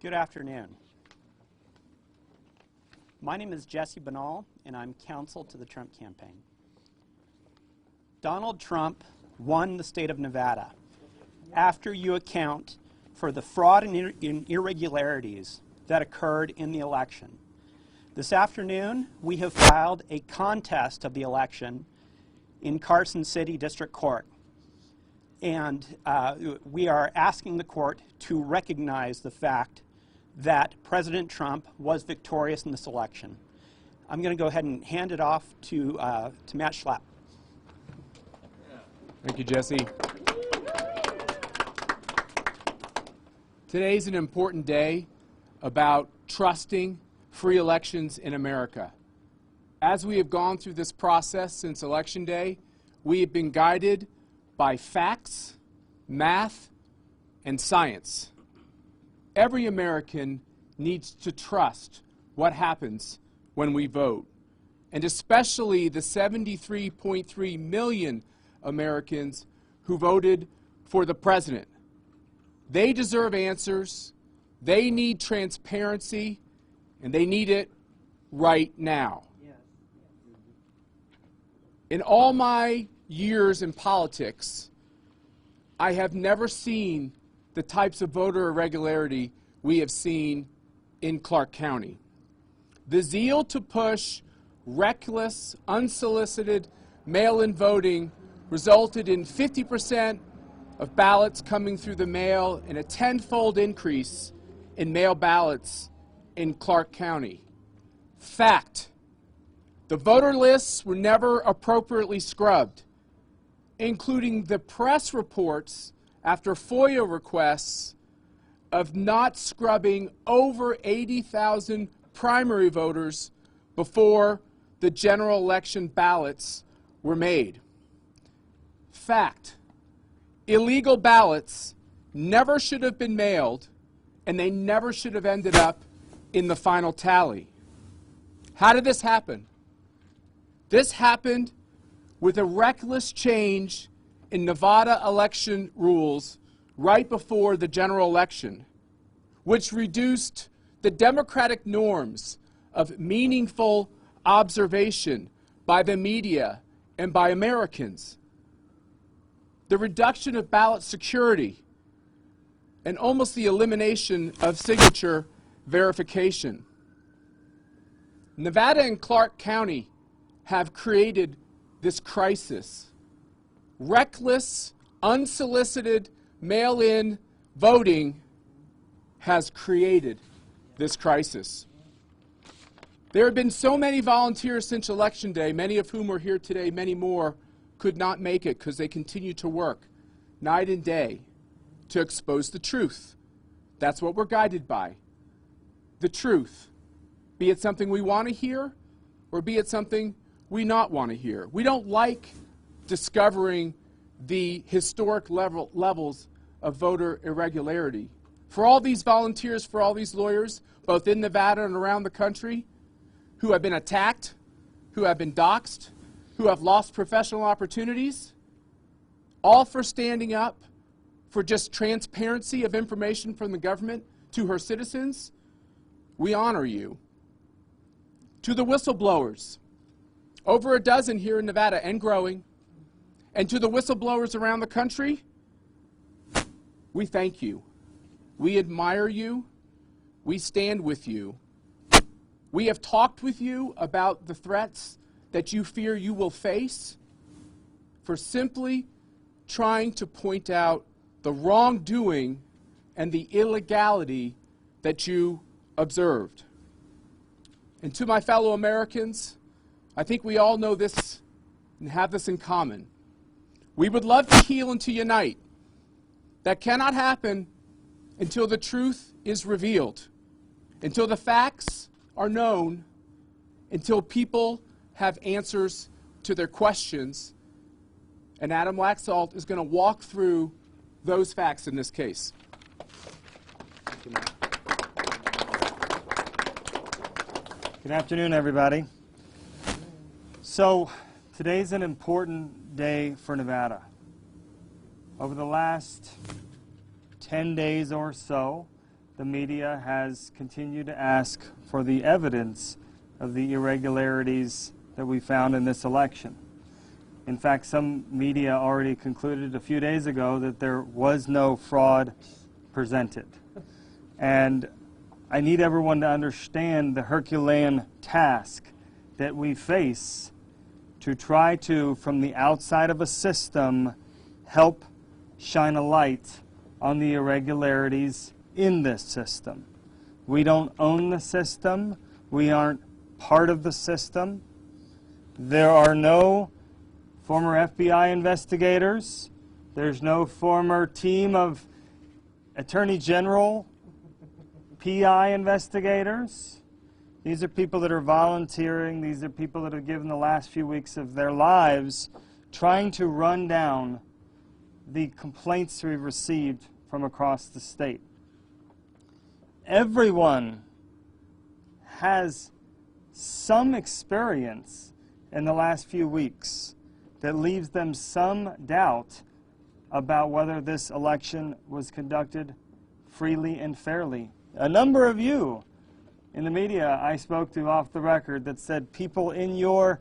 Good afternoon. My name is Jesse Banal, and I'm counsel to the Trump campaign. Donald Trump won the state of Nevada after you account for the fraud and irregularities that occurred in the election. This afternoon, we have filed a contest of the election in Carson City District Court. And we are asking the court to recognize the fact that President Trump was victorious in this election. I'm going to go ahead and hand it off to Matt Schlapp. Thank you, Jesse. Today's an important day about trusting free elections in America. As we have gone through this process since Election Day, we have been guided by facts, math, and science. Every American needs to trust what happens when we vote, and especially the 73.3 million Americans who voted for the president. They deserve answers, they need transparency, and they need it right now. In all my years in politics, I have never seen the types of voter irregularity we have seen in Clark County. The zeal to push reckless, unsolicited mail-in voting resulted in 50% of ballots coming through the mail and a tenfold increase in mail ballots in Clark County. Fact: the voter lists were never appropriately scrubbed, including the press reports after FOIA requests of not scrubbing over 80,000 primary voters before the general election ballots were made. Fact: illegal ballots never should have been mailed, and they never should have ended up in the final tally. How did this happen? This happened with a reckless change in Nevada election rules right before the general election, which reduced the democratic norms of meaningful observation by the media and by Americans. The reduction of ballot security and almost the elimination of signature verification. Nevada and Clark County have created this crisis. Reckless, unsolicited mail-in voting has created this crisis. There have been so many volunteers since Election Day, many of whom are here today, many more could not make it because they continue to work night and day to expose the truth. That's what we're guided by. The truth. Be it something we want to hear, or be it something we not want to hear. We don't like discovering the historic levels of voter irregularity. For all these volunteers, for all these lawyers, both in Nevada and around the country, who have been attacked, who have been doxxed, who have lost professional opportunities, all for standing up for just transparency of information from the government to her citizens, we honor you. To the whistleblowers, over a dozen here in Nevada and growing, and to the whistleblowers around the country, we thank you. We admire you. We stand with you. We have talked with you about the threats that you fear you will face for simply trying to point out the wrongdoing and the illegality that you observed. And to my fellow Americans, I think we all know this and have this in common. We would love to heal and to unite. That cannot happen until the truth is revealed, until the facts are known, until people have answers to their questions. And Adam Laxalt is going to walk through those facts in this case. Good afternoon, everybody. So, today's an important day for Nevada. Over the last 10 days or so, the media has continued to ask for the evidence of the irregularities that we found in this election. In fact, some media already concluded a few days ago that there was no fraud presented. And I need everyone to understand the Herculean task that we face to try to, from the outside of a system, help shine a light on the irregularities in this system. We don't own the system. We aren't part of the system. There are no former FBI investigators. There's no former team of Attorney General, PI investigators. These are people that are volunteering. These are people that have given the last few weeks of their lives trying to run down the complaints we've received from across the state. Everyone has some experience in the last few weeks that leaves them some doubt about whether this election was conducted freely and fairly. A number of you in the media I spoke to off the record that said people in your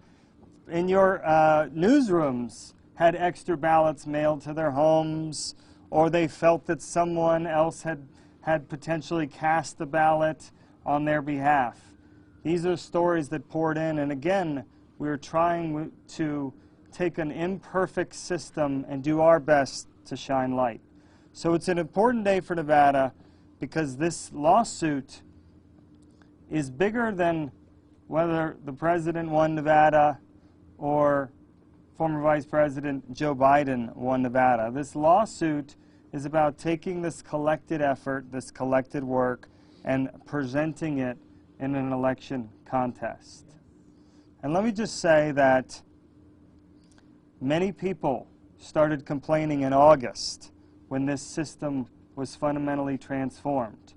newsrooms had extra ballots mailed to their homes, or they felt that someone else had potentially cast the ballot on their behalf. These are stories that poured in, and again, we are trying to take an imperfect system and do our best to shine light. So it's an important day for Nevada because this lawsuit is bigger than whether the president won Nevada or former Vice President Joe Biden won Nevada. This lawsuit is about taking this collected effort, this collected work, and presenting it in an election contest. And let me just say that many people started complaining in August when this system was fundamentally transformed.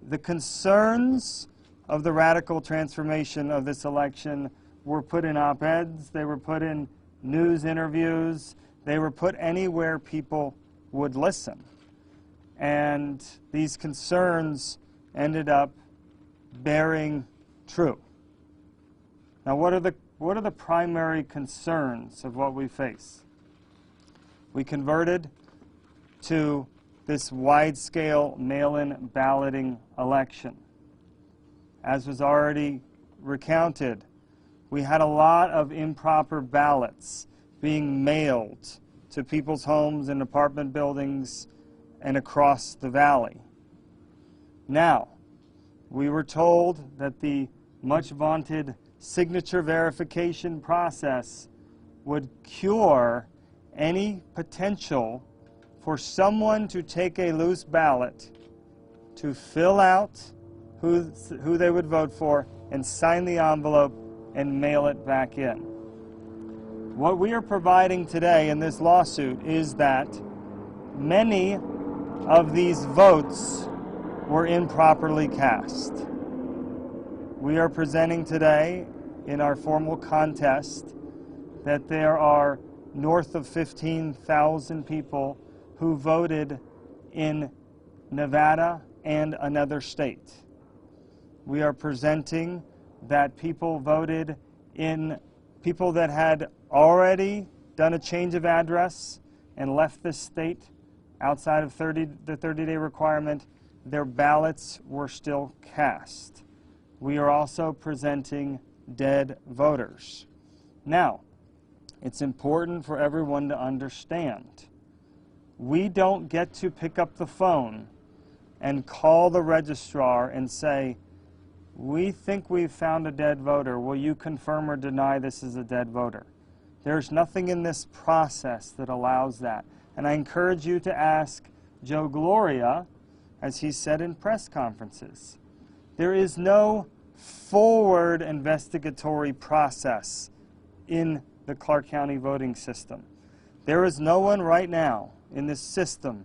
The concerns of the radical transformation of this election were put in op-eds, they were put in news interviews, they were put anywhere people would listen. And these concerns ended up bearing true. Now, what are the primary concerns of what we face? We converted to this wide-scale mail-in balloting election. As was already recounted, we had a lot of improper ballots being mailed to people's homes and apartment buildings and across the valley. Now, we were told that the much vaunted signature verification process would cure any potential for someone to take a loose ballot, to fill out who they would vote for, and sign the envelope and mail it back in. What we are providing today in this lawsuit is that many of these votes were improperly cast. We are presenting today in our formal contest that there are north of 15,000 people who voted in Nevada and another state. We are presenting that people voted in people that had already done a change of address and left this state outside of the 30-day requirement. Their ballots were still cast. We are also presenting dead voters. Now, it's important for everyone to understand. We don't get to pick up the phone and call the registrar and say, we think we've found a dead voter. Will you confirm or deny this is a dead voter? There's nothing in this process that allows that. And I encourage you to ask Joe Gloria, as he said in press conferences. There is no forward investigatory process in the Clark County voting system. There is no one right now in this system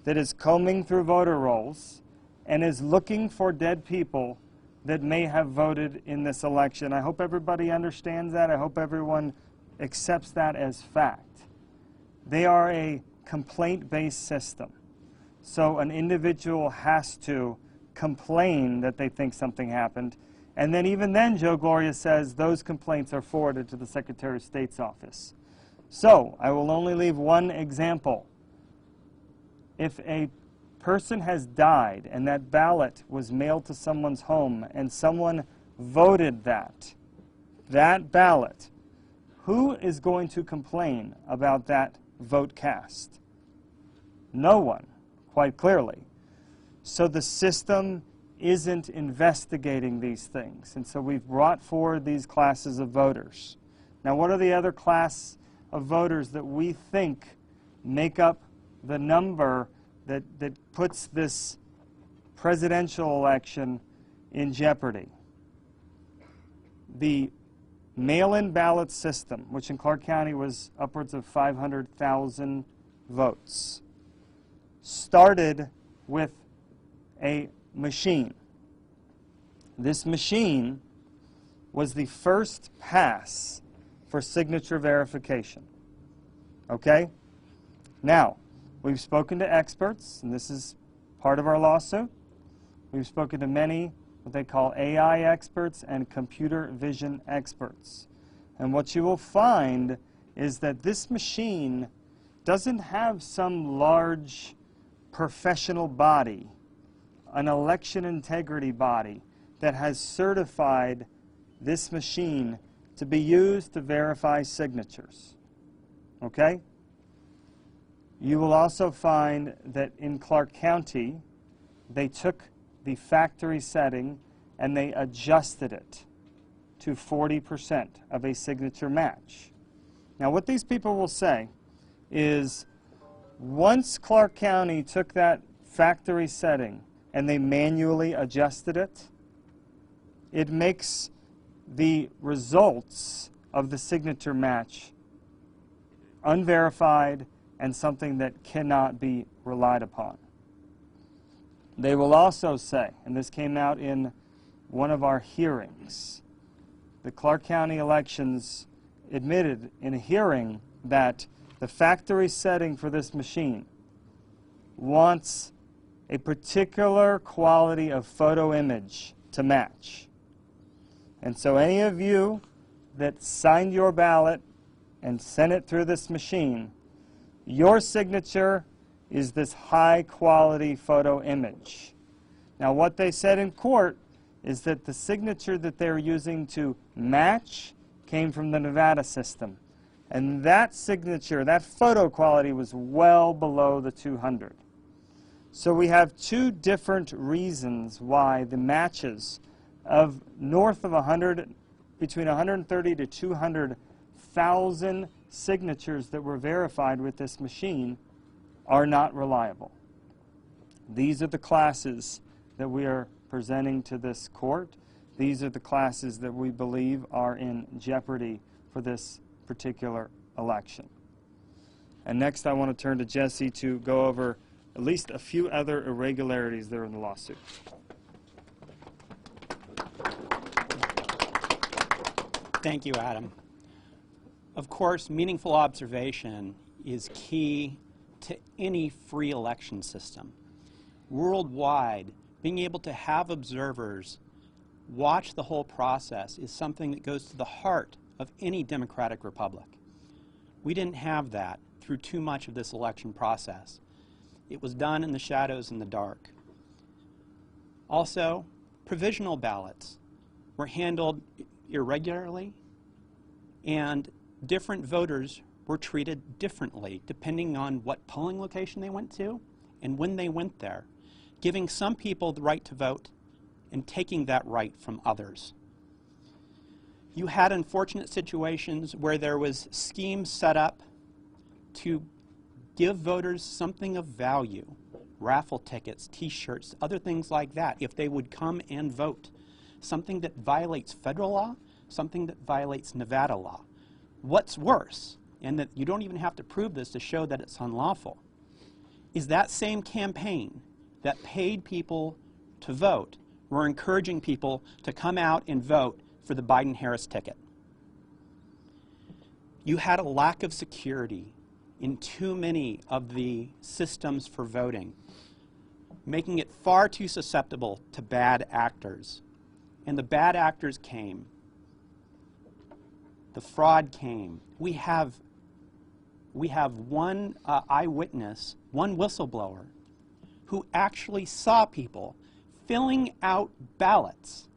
that is combing through voter rolls and is looking for dead people that may have voted in this election. I hope everybody understands that. I hope everyone accepts that as fact. They are a complaint-based system. So an individual has to complain that they think something happened. And then even then, Joe Gloria says those complaints are forwarded to the Secretary of State's office. So I will only leave one example. If a person has died and that ballot was mailed to someone's home and someone voted that ballot, who is going to complain about that vote cast? No one, quite clearly. So the system isn't investigating these things. And so we've brought forward these classes of voters. Now, what are the other class of voters that we think make up the number that puts this presidential election in jeopardy? The mail-in ballot system, which in Clark County was upwards of 500,000 votes, started with a machine. This machine was the first pass for signature verification. Okay? Now, we've spoken to experts, and this is part of our lawsuit. We've spoken to many what they call AI experts and computer vision experts. And what you will find is that this machine doesn't have some large professional body, an election integrity body that has certified this machine to be used to verify signatures. Okay? You will also find that in Clark County, they took the factory setting and they adjusted it to 40% of a signature match. Now, what these people will say is once Clark County took that factory setting and they manually adjusted it, it makes the results of the signature match unverified and something that cannot be relied upon. They will also say, and this came out in one of our hearings, the Clark County elections admitted in a hearing that the factory setting for this machine wants a particular quality of photo image to match. And so any of you that signed your ballot and sent it through this machine, your signature is this high-quality photo image. Now, what they said in court is that the signature that they're using to match came from the Nevada system. And that signature, that photo quality, was well below the 200. So we have two different reasons why the matches of north of 100, between 130 to 200,000 signatures that were verified with this machine are not reliable. These are the classes that we are presenting to this court. These are the classes that we believe are in jeopardy for this particular election. And next I want to turn to Jesse to go over at least a few other irregularities that are in the lawsuit. Thank you, Adam. Of course, meaningful observation is key to any free election system. Worldwide, being able to have observers watch the whole process is something that goes to the heart of any democratic republic. We didn't have that through too much of this election process. It was done in the shadows, in the dark. Also, provisional ballots were handled irregularly, and different voters were treated differently depending on what polling location they went to and when they went there, giving some people the right to vote and taking that right from others. You had unfortunate situations where there was schemes set up to give voters something of value, raffle tickets, t-shirts, other things like that, if they would come and vote. Something that violates federal law, something that violates Nevada law. What's worse, and that you don't even have to prove this to show that it's unlawful, is that same campaign that paid people to vote were encouraging people to come out and vote for the Biden-Harris ticket. You had a lack of security in too many of the systems for voting. making it far too susceptible to bad actors. And the bad actors came. The fraud came. We have one eyewitness, one whistleblower, who actually saw people filling out ballots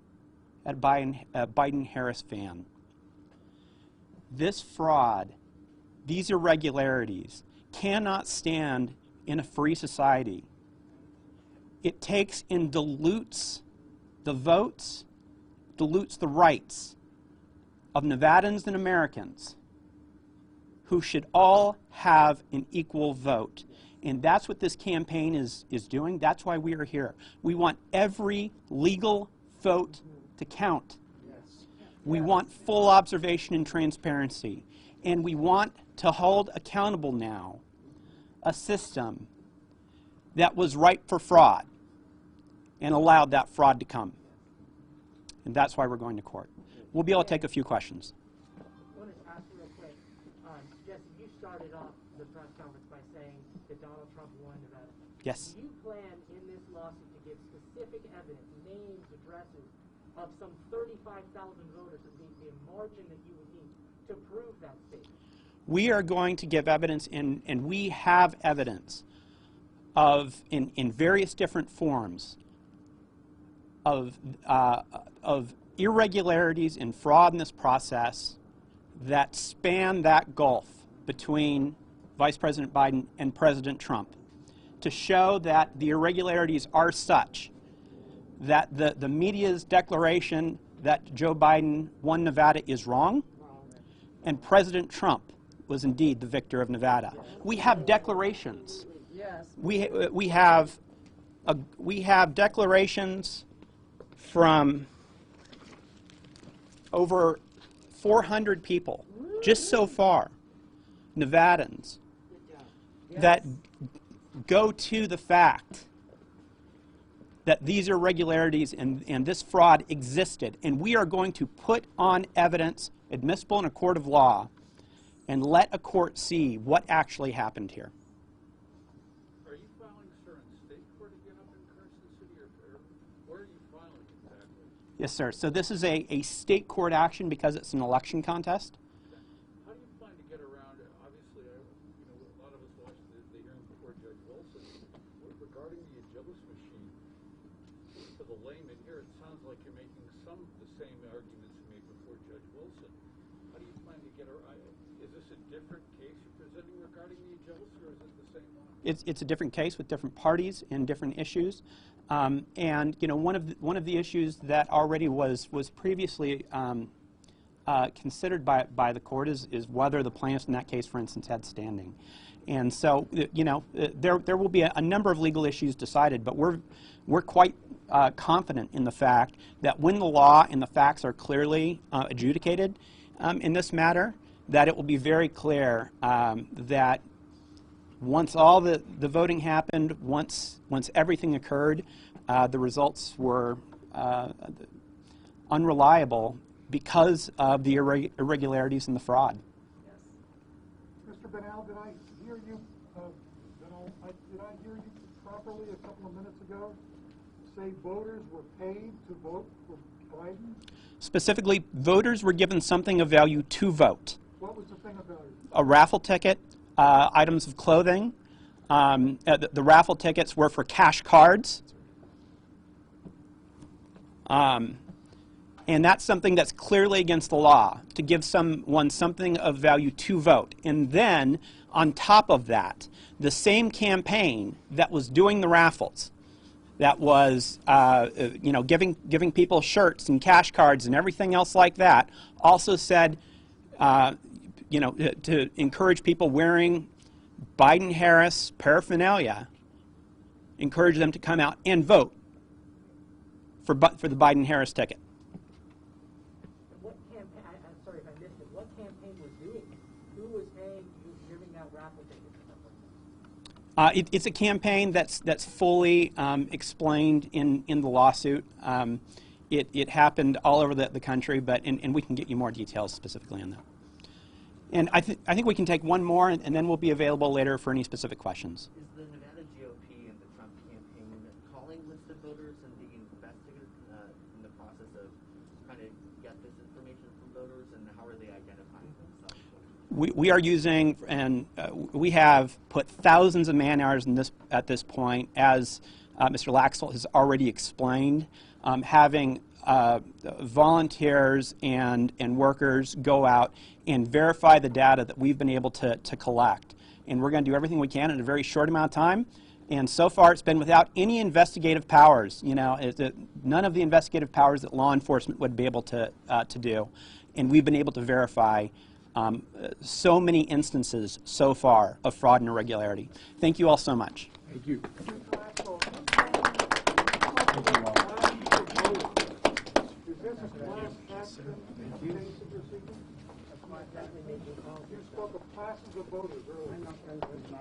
at Biden-Harris van. This fraud, these irregularities, cannot stand in a free society. It takes and dilutes the votes, dilutes the rights of Nevadans and Americans who should all have an equal vote. And that's what this campaign is doing. That's why we are here. We want every legal vote to count. We want full observation and transparency. And we want to hold accountable now a system that was ripe for fraud and allowed that fraud to come. And that's why we're going to court. We'll be able to take a few questions. I want to ask you real quick. Jesse, you started off the press conference by saying that Donald Trump won Nevada. Yes. Do you plan in this lawsuit to give specific evidence, names, addresses, of some 35,000 voters, the margin that you would need to prove that statement? We are going to give evidence, and we have evidence of, in various different forms, of irregularities and fraud in this process that span that gulf between Vice President Biden and President Trump, to show that the irregularities are such that the media's declaration that Joe Biden won Nevada is wrong, and President Trump was indeed the victor of Nevada. We have declarations. We have declarations from over 400 people, just so far, Nevadans, that go to the fact that these irregularities and this fraud existed. And we are going to put on evidence admissible in a court of law and let a court see what actually happened here. Are you filing, sir, in state court again up in Carson City, or where are you filing exactly? Yes, sir. So this is a state court action because it's an election contest. How do you plan to get around it? Obviously, a lot of us watched the hearing before Judge Wilson. Regarding the Agilus machine, to the layman here, it sounds like you're making some of the same arguments you made before Judge Wilson. How do you plan to get around it? Is this a different case you're presenting regarding the Agilus, or is it the same one? It's a different case with different parties and different issues. And one of the issues that already was previously considered by the court is whether the plaintiffs in that case, for instance, had standing. And so there will be a number of legal issues decided, but we're quite confident in the fact that when the law and the facts are clearly adjudicated in this matter, that it will be very clear that once all the voting happened, once everything occurred, the results were unreliable because of the irregularities and the fraud. Mr. Benal, did I hear you? Did I hear you properly a couple of minutes ago say voters were paid to vote for Biden? Specifically, voters were given something of value to vote. What was the thing of value? A raffle ticket, items of clothing. The raffle tickets were for cash cards. And that's something that's clearly against the law, to give someone something of value to vote. And then, on top of that, the same campaign that was doing the raffles, that was giving people shirts and cash cards and everything else like that, also said to encourage people wearing Biden-Harris paraphernalia, encourage them to come out and vote for the Biden-Harris ticket. What campaign? I'm sorry if I missed it. What campaign was doing it? Who was paying, giving out raffle tickets and stuff like that? It's a campaign that's fully explained in the lawsuit. It happened all over the country, and we can get you more details specifically on that. And I think we can take one more, and then we'll be available later for any specific questions. Is the Nevada GOP and the Trump campaign we are using, and we have put thousands of man hours in at this point, as Mr. Laxalt has already explained, having volunteers and workers go out and verify the data that we've been able to collect. And we're going to do everything we can in a very short amount of time. And so far, it's been without any investigative powers. You know, none of the investigative powers that law enforcement would be able to do. And we've been able to verify so many instances so far of fraud and irregularity. Thank you all so much. Thank you. Is this a class action case that you're seeking? You spoke of classes of voters earlier.